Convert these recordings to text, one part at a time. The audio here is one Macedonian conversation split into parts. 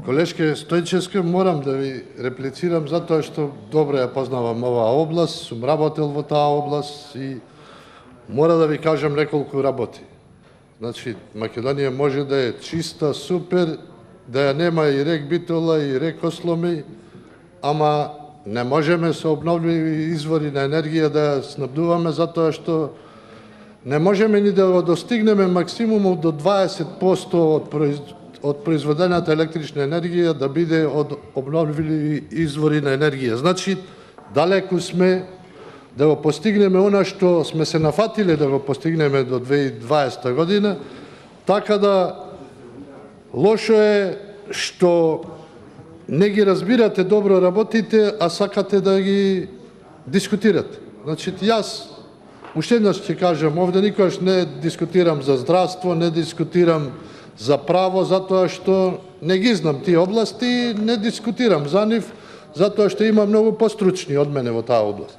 Колешке Стојчевска, морам да ви реплицирам затоа што добро ја познавам оваа област, сум работел во таа област и мора да ви кажам неколку работи. Значи, Македонија може да е чиста, супер, да ја нема и рек Битола и рек Осломи, ама не можеме со обновливи извори на енергија да ја снабдуваме затоа што не можеме ни да го достигнеме максимумот до 20% од произведената електрична енергија да биде од обновливи извори на енергија. Значи, далеку сме да го постигнеме она што сме се нафатиле да го постигнеме до 2020 година, така да лошо е што не ги разбирате добро работите, а сакате да ги дискутирате. Значи, јас уште еднаш ќе кажам, овде никогаш не дискутирам за здравство, не дискутирам за право, затоа што не ги знам тие области, не дискутирам за нив, затоа што има многу постручни од мене во таа област.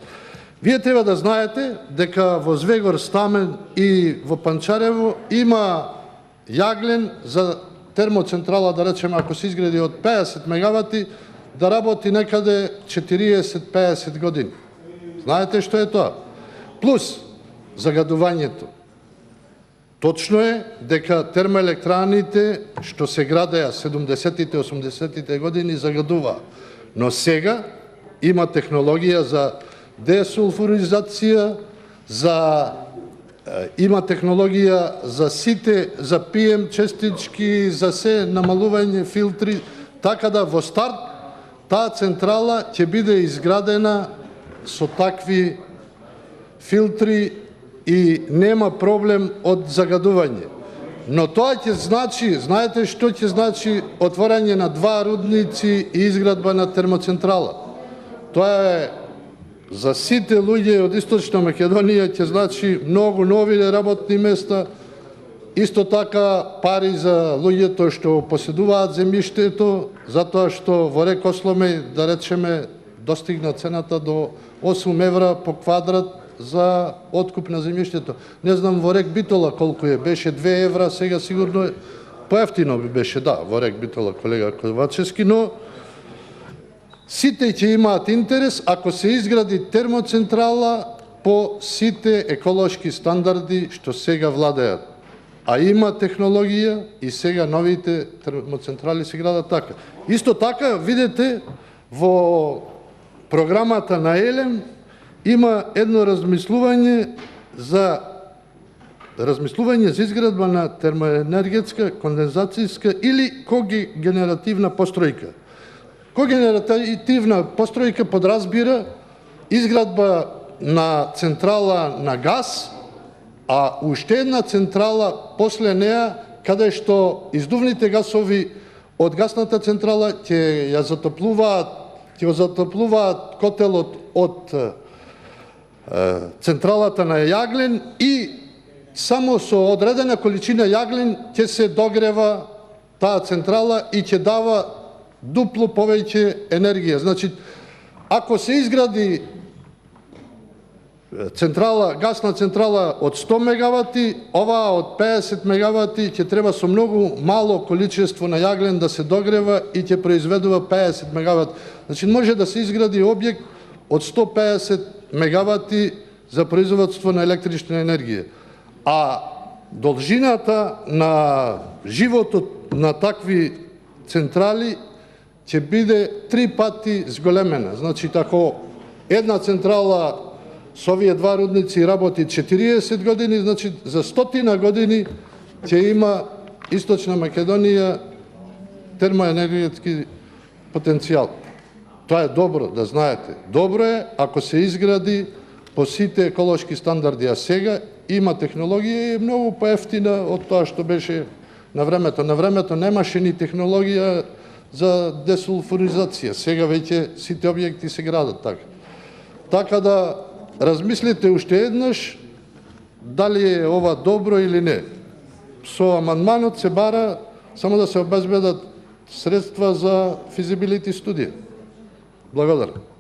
Вие треба да знаете дека во Звегор, Стамен и во Панчарево има јаглен за термоцентрала, да речеме, ако се изгради од 50 мегавати, да работи некаде 40-50 години. Знаете што е тоа? Плюс загадувањето. Точно е дека термоелектраните што се градеа 70-тите, 80-тите години загадува. Но сега има технологија за десулфуризација, има технологија за сите, за PM честички, за се намалување филтри, така да во старт таа централа ќе биде изградена со такви филтри и нема проблем од загадување. Но тоа ќе значи, знаете што ќе значи отворање на 2 рудници и изградба на термоцентрала? Тоа е за сите луѓе од Источна Македонија ќе значи многу нови работни места, исто така пари за луѓето што поседуваат земјиштето, затоа што во рек Осломе, да речеме, достигна цената до 8 евра по квадрат за откуп на земјиштето. Не знам во рек Битола колку е, беше 2 евра, сега сигурно е поевтино би беше, да, во рек Битола, колега Ковачевски, но сите ќе имаат интерес ако се изгради термоцентрала по сите еколошки стандарди што сега владеат. А има технологија и сега новите термоцентрали се градат така. Исто така, видите, во програмата на ЕЛЕМ има едно размислување за изградба на термоенергетска, кондензацијска или когенеративна постројка. Когенеративна постројка подразбира изградба на централа на газ, а уште една централа после неа, каде што издувните гасови од гасната централа ќе ја затоплуваат котелот од централата на јаглен и само со одредена количина јаглен ќе се догрева таа централа и ќе дава дупло повеќе енергија. Значи, ако се изгради гасна централа од 100 мегавати, оваа од 50 мегавати ќе треба со многу мало количество на јаглен да се догрева и ќе произведува 50 мегавати. Значи, може да се изгради објект од 150 мегавати за производство на електрична енергија. А должината на животот на такви централи ќе биде 3 пати зголемена. Значи, ако една централа со овие 2 рудници работи 40 години, значи за 100 години ќе има Источна Македонија термоенергетски потенцијал. Тоа е добро да знаете. Добро е ако се изгради по сите еколошки стандарди, а сега има технологија и е многу поевтина од тоа што беше на времето. На времето немаше ни технологија за десулфуризација. Сега веќе сите објекти се градат така. Така да размислите уште еднаш дали е ова добро или не. Со амандманот се бара само да се обезбедат средства за физибилити студија. Благодарам.